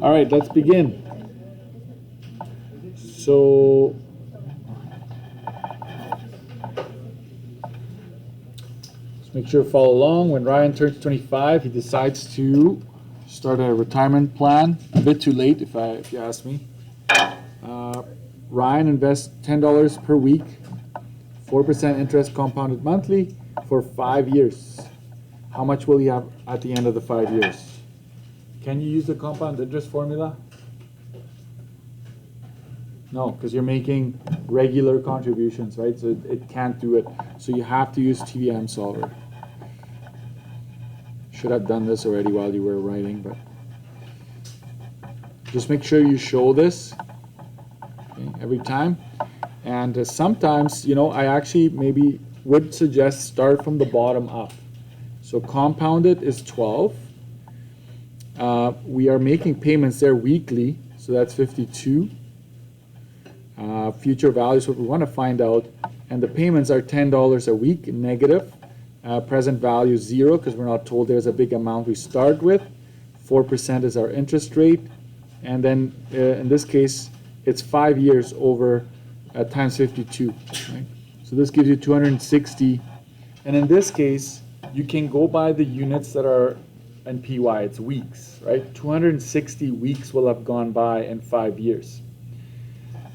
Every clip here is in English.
All right, let's begin. So let's make sure to follow along. When Ryan turns 25, he decides to start a retirement plan. A bit too late, if you ask me. Ryan invests $10 per week, 4% interest compounded monthly for 5 years. How much will he have at the end of the 5 years? Can you use the compound interest formula? No, because you're making regular contributions, right? So it can't do it. So you have to use TVM solver. Should have done this already while you were writing, but just make sure you show this every time. And sometimes, I actually maybe would suggest start from the bottom up. So compounded is 12. We are making payments there weekly, so that's 52. Future value is what we want to find out, and the payments are $10 a week negative. Present value 0 because we're not told there's a big amount we start with. 4% is our interest rate, and then in this case it's 5 years over times 52, right? So this gives you 260, and in this case you can go by the units that are in PY. It's weeks, right? 260 weeks will have gone by in 5 years.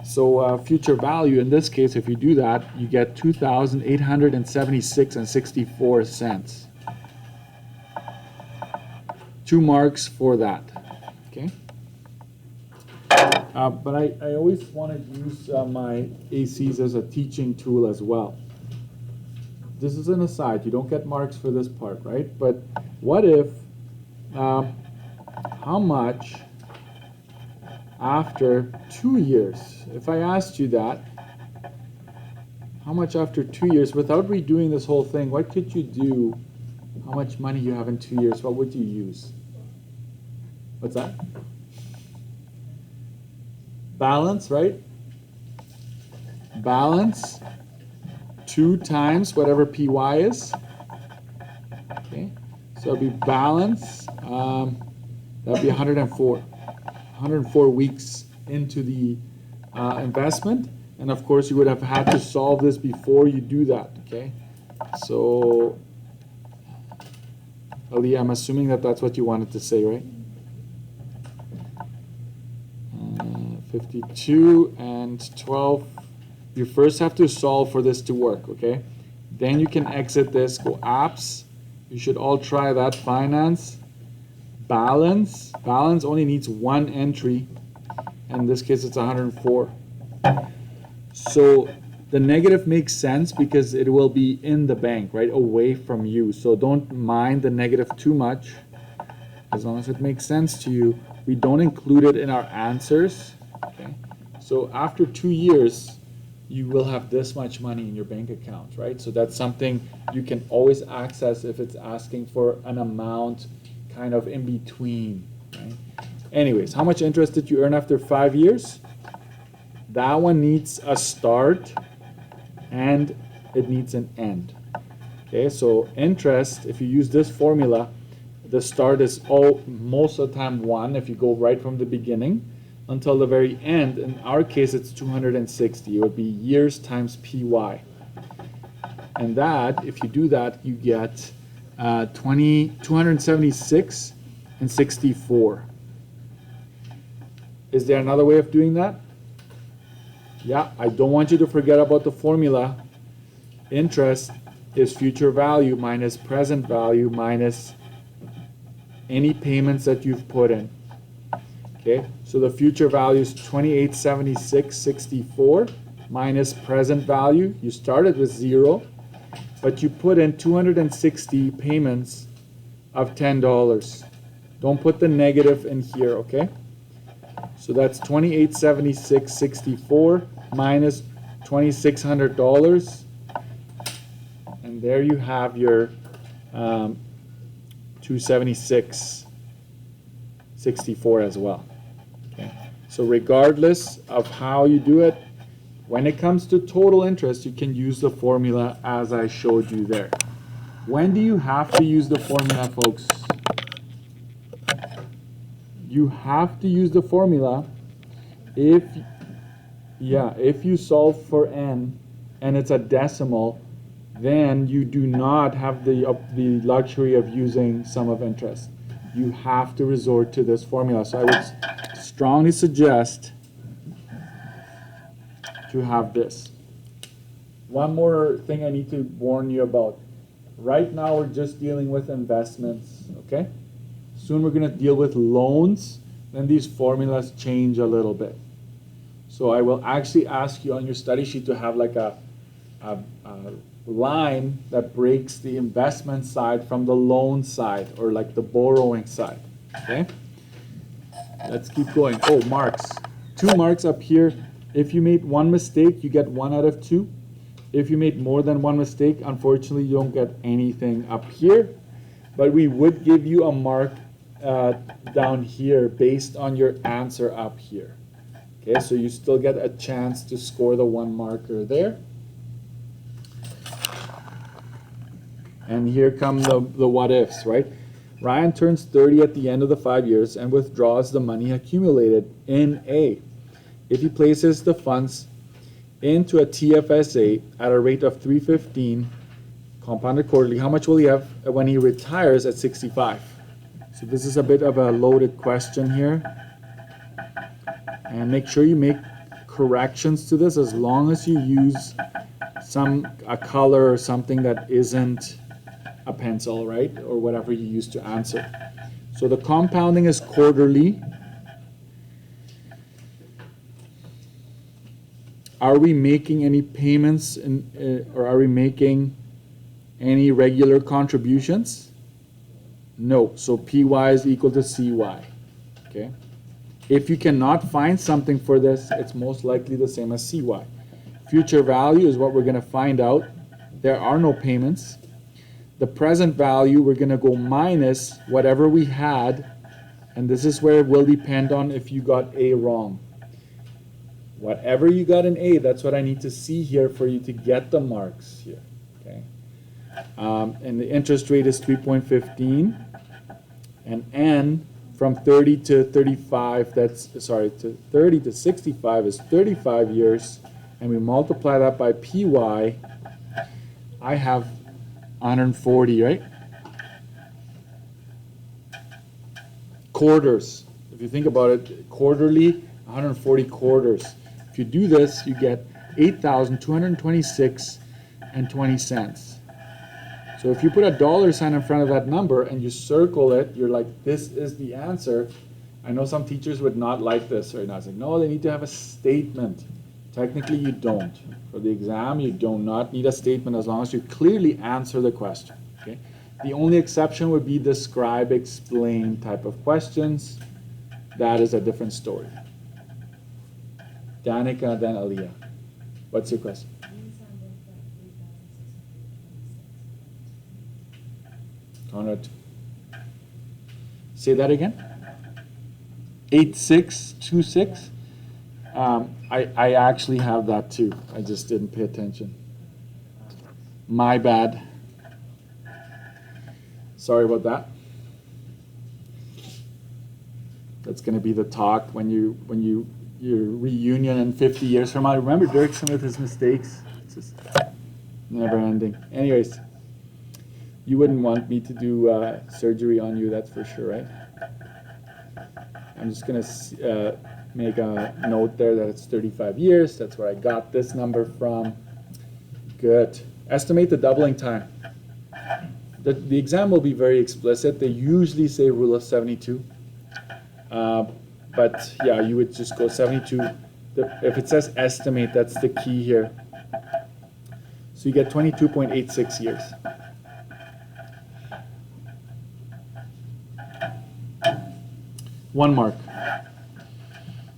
So future value in this case, if you do that, you get 2,876 and 64 cents. 2 marks for that. Okay. But I always want to use my ACs as a teaching tool as well. This is an aside. You don't get marks for this part, right? But what if, how much after 2 years? If I asked you that, how much after 2 years, without redoing this whole thing, what could you do? How much money you have in 2 years? What would you use? What's that? Balance, right? Balance 2 times whatever PY is. Okay, so it'll be balance. That'll be 104. 104 weeks into the investment, and of course you would have had to solve this before you do that. Okay, so Ali, I'm assuming that that's what you wanted to say, right? 52 and 12. You first have to solve for this to work, okay? Then you can exit this, go apps. You should all try that. Finance, balance. Balance only needs 1 entry. In this case, it's 104. So the negative makes sense because it will be in the bank, right, away from you. So don't mind the negative too much. As long as it makes sense to you. We don't include it in our answers. Okay. So after 2 years, you will have this much money in your bank account, right? So that's something you can always access if it's asking for an amount kind of in between, right? Anyways, how much interest did you earn after 5 years? That one needs a start and it needs an end. Okay, so interest, if you use this formula, the start is most of the time 1 if you go right from the beginning until the very end. In our case, it's 260. It would be years times PY. And that, if you do that, you get 276 and 64. Is there another way of doing that? Yeah, I don't want you to forget about the formula. Interest is future value minus present value minus any payments that you've put in. Okay, so the future value is 2876.64 minus present value. You started with 0, but you put in 260 payments of $10. Don't put the negative in here, okay? So that's 2876.64 minus $2,600, and there you have your 276.64 as well. Okay. So regardless of how you do it, when it comes to total interest, you can use the formula as I showed you there. When do you have to use the formula, folks? you have to use the formula if you solve for n and it's a decimal, then you do not have the luxury of using sum of interest. You have to resort to this formula. So I would strongly suggest to have this. One more thing I need to warn you about. Right now we're just dealing with investments, okay? Soon we're going to deal with loans, then these formulas change a little bit. So I will actually ask you on your study sheet to have like a line that breaks the investment side from the loan side, or like the borrowing side, okay? Let's keep going. Oh, marks. 2 marks up here. If you made 1 mistake, you get 1 out of 2. If you made more than 1 mistake, unfortunately, you don't get anything up here. But we would give you a mark down here based on your answer up here. Okay, so you still get a chance to score the 1 marker there. And here come the what ifs, right? Ryan turns 30 at the end of the 5 years and withdraws the money accumulated in A. If he places the funds into a TFSA at a rate of 315 compounded quarterly, how much will he have when he retires at 65? So this is a bit of a loaded question here. And make sure you make corrections to this as long as you use a color or something that isn't a pencil, right? Or whatever you use to answer. So the compounding is quarterly. Are we making any payments or are we making any regular contributions? No. So PY is equal to CY. Okay. If you cannot find something for this, it's most likely the same as CY. Future value is what we're going to find out. There are no payments. The present value, we're going to go minus whatever we had, and this is where it will depend on if you got A wrong. Whatever you got in A, that's what I need to see here for you to get the marks here. Okay. And the interest rate is 3.15, and N from 30 to 35, to 30 to 65 is 35 years, and we multiply that by PY, I have 140, right? Quarters. If you think about it, quarterly, 140 quarters. If you do this, you get 8,226 and 20 cents. So if you put a dollar sign in front of that number and you circle it, you're like, this is the answer. I know some teachers would not like this right now. It's like, no, they need to have a statement. Technically, you don't. For the exam, you do not need a statement as long as you clearly answer the question. Okay? The only exception would be describe, explain type of questions. That is a different story. Danica, then Aliyah. What's your question? Conrad. Say that again. 8626. I actually have that too. I just didn't pay attention. My bad. Sorry about that. That's going to be the talk when your reunion in 50 years from now. Remember Dirksen with his mistakes? It's just never ending. Anyways, you wouldn't want me to do surgery on you, that's for sure, right? I'm just going to make a note there that it's 35 years. That's where I got this number from. Good. Estimate the doubling time. The exam will be very explicit. They usually say rule of 72. But yeah, you would just go 72. If it says estimate, that's the key here. So you get 22.86 years. One mark.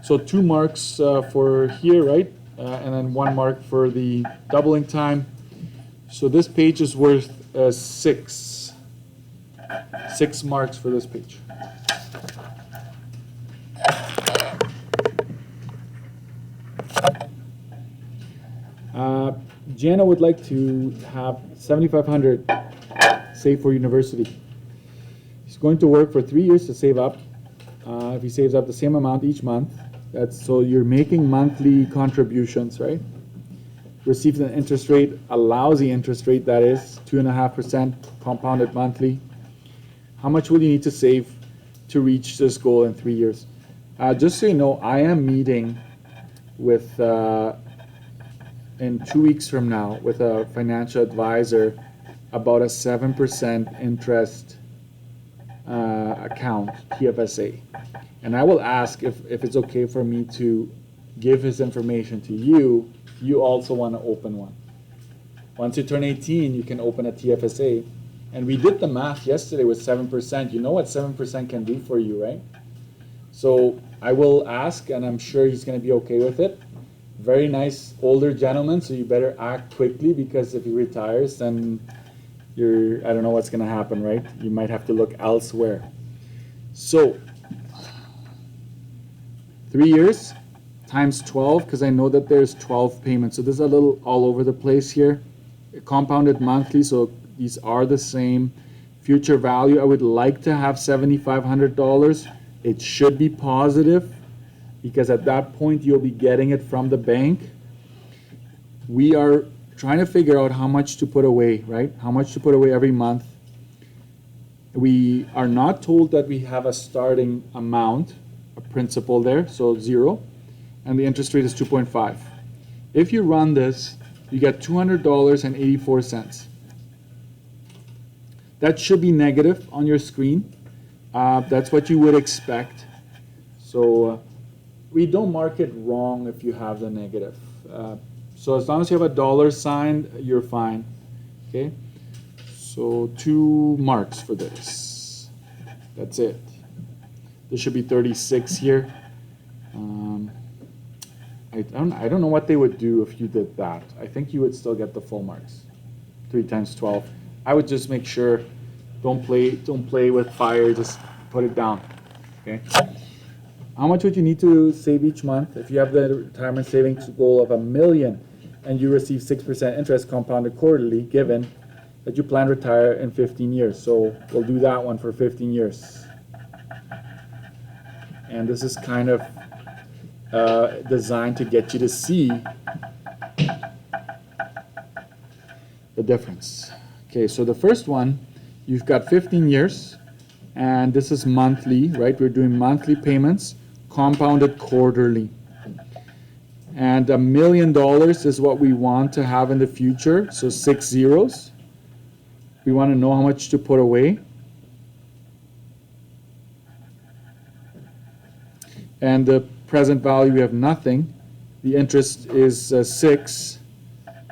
So 2 marks for here, right? And then 1 mark for the doubling time. So this page is worth 6. 6 marks for this page. Jana would like to have 7,500 saved for university. He's going to work for 3 years to save up if he saves up the same amount each month, so you're making monthly contributions, right? Receives an interest rate, a lousy interest rate, that is 2.5% compounded monthly. How much will you need to save to reach this goal in 3 years? Just so you know, I am meeting with in 2 weeks from now with a financial advisor about a 7% interest account, TFSA. And I will ask if it's okay for me to give his information to you. You also want to open one. Once you turn 18, you can open a TFSA. And we did the math yesterday with 7%. You know what 7% can do for you, right? So I will ask, and I'm sure he's going to be okay with it. Very nice older gentleman, so you better act quickly, because if he retires, then I don't know what's going to happen, right? You might have to look elsewhere. So 3 years times 12, because I know that there's 12 payments. So this is a little all over the place here. Compounded monthly, so these are the same. Future value, I would like to have $7,500. It should be positive, because at that point you'll be getting it from the bank. We are trying to figure out how much to put away, right? How much to put away every month. We are not told that we have a starting amount, a principal there, so 0, and the interest rate is 2.5. If you run this, you get $200.84. That should be negative on your screen. That's what you would expect. So we don't mark it wrong if you have the negative. So as long as you have a dollar sign, you're fine. Okay. So 2 marks for this. That's it. There should be 36 here. I don't know what they would do if you did that. I think you would still get the full marks. 3 times 12. I would just make sure, don't play with fire, just put it down. Okay. How much would you need to save each month? If you have the retirement savings goal of $1 million and you receive 6% interest compounded quarterly, given that you plan to retire in 15 years. So we'll do that one for 15 years. And this is kind of designed to get you to see the difference. Okay, so the first one, you've got 15 years, and this is monthly, right? We're doing monthly payments, compounded quarterly. And $1 million is what we want to have in the future, so 6 zeros. We want to know how much to put away. And the present value, we have nothing. The interest is 6,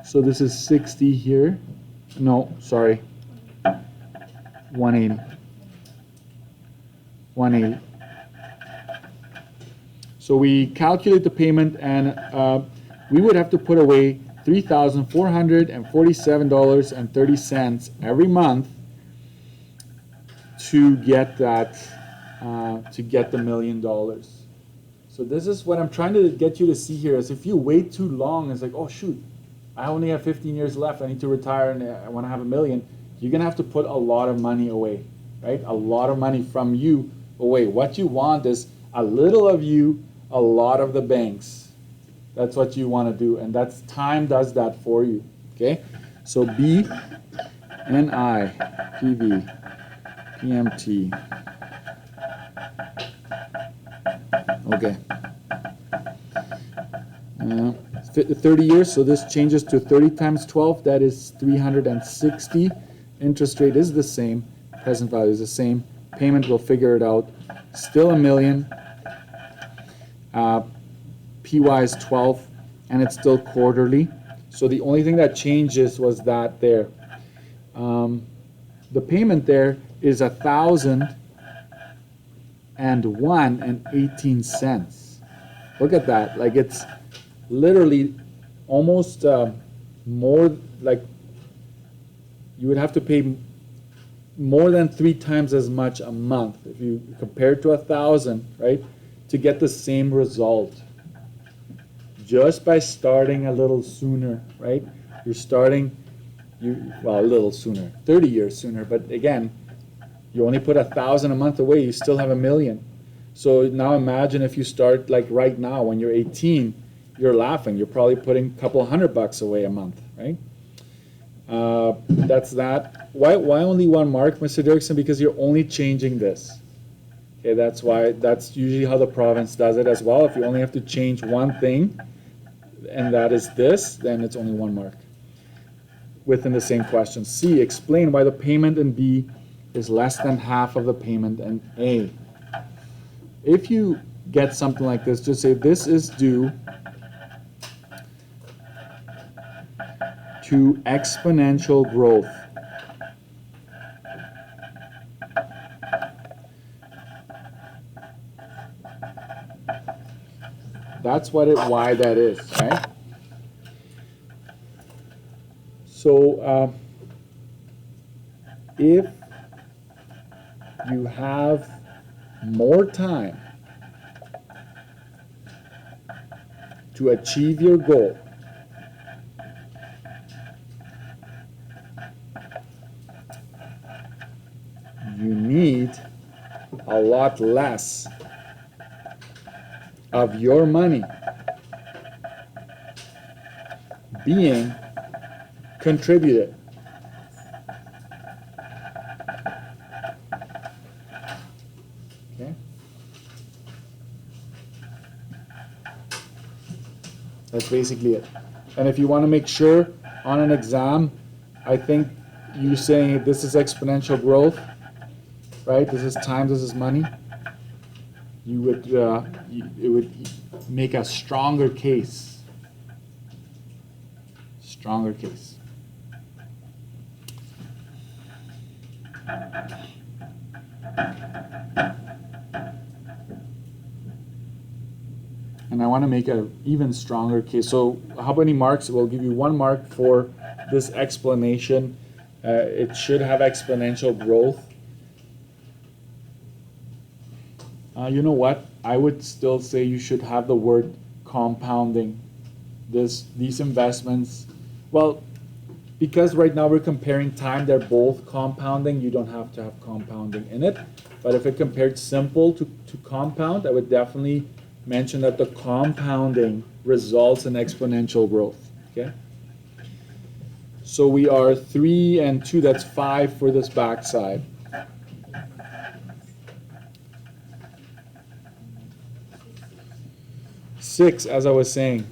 so this is 60 here. No, sorry, 180. 180. So we calculate the payment, and we would have to put away $3,447.30 every month to get that, to get the $1 million. So this is what I'm trying to get you to see here, is if you wait too long, it's like, oh shoot, I only have 15 years left, I need to retire and I want to have $1 million. You're going to have to put a lot of money away, right? A lot of money from you away. What you want is a little of you, a lot of the banks. That's what you want to do, and that's time does that for you. Okay, so B, N, I, P, V, P, M, T. Okay. 30 years, so this changes to 30 times 12. That is 360. Interest rate is the same. Present value is the same. Payment, we'll figure it out. Still $1 million. PY is 12, and it's still quarterly. So the only thing that changes was that there. The payment there is $1,001.18. Look at that. Like, it's literally almost more, like you would have to pay more than 3 times as much a month if you compare it to 1,000, right, to get the same result. Just by starting a little sooner, right? You're starting, well, a little sooner, 30 years sooner, but again, you only put 1,000 a month away, you still have $1 million. So now imagine if you start like right now when you're 18, you're laughing. You're probably putting a couple $100 away a month, right? That's that. Why only 1 mark, Mr. Dirksen? Because you're only changing this. Okay, that's why. That's usually how the province does it as well. If you only have to change one thing, and that is this, then it's only 1 mark within the same question. C, explain why the payment in B is less than half of the payment in A. If you get something like this, just say this is due to exponential growth. That's why that is, right? So if you have more time to achieve your goal, you need a lot less of your money being contributed. Okay? That's basically it. And if you want to make sure on an exam, I think you saying this is exponential growth, right? This is time, this is money. You would it would make a stronger case. Stronger case. And I want to make an even stronger case. So how many marks? We'll give you 1 mark for this explanation. It should have exponential growth. You know what? I would still say you should have the word compounding. These investments, well, because right now we're comparing time, they're both compounding. You don't have to have compounding in it. But if it compared simple to compound, I would definitely mention that the compounding results in exponential growth. Okay. So we are 3 and 2. That's 5 for this backside. Six, as I was saying.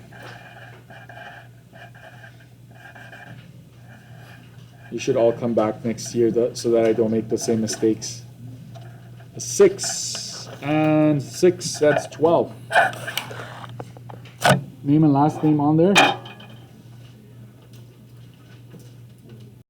You should all come back next year so that I don't make the same mistakes. 6 and 6, that's 12. Name and last name on there.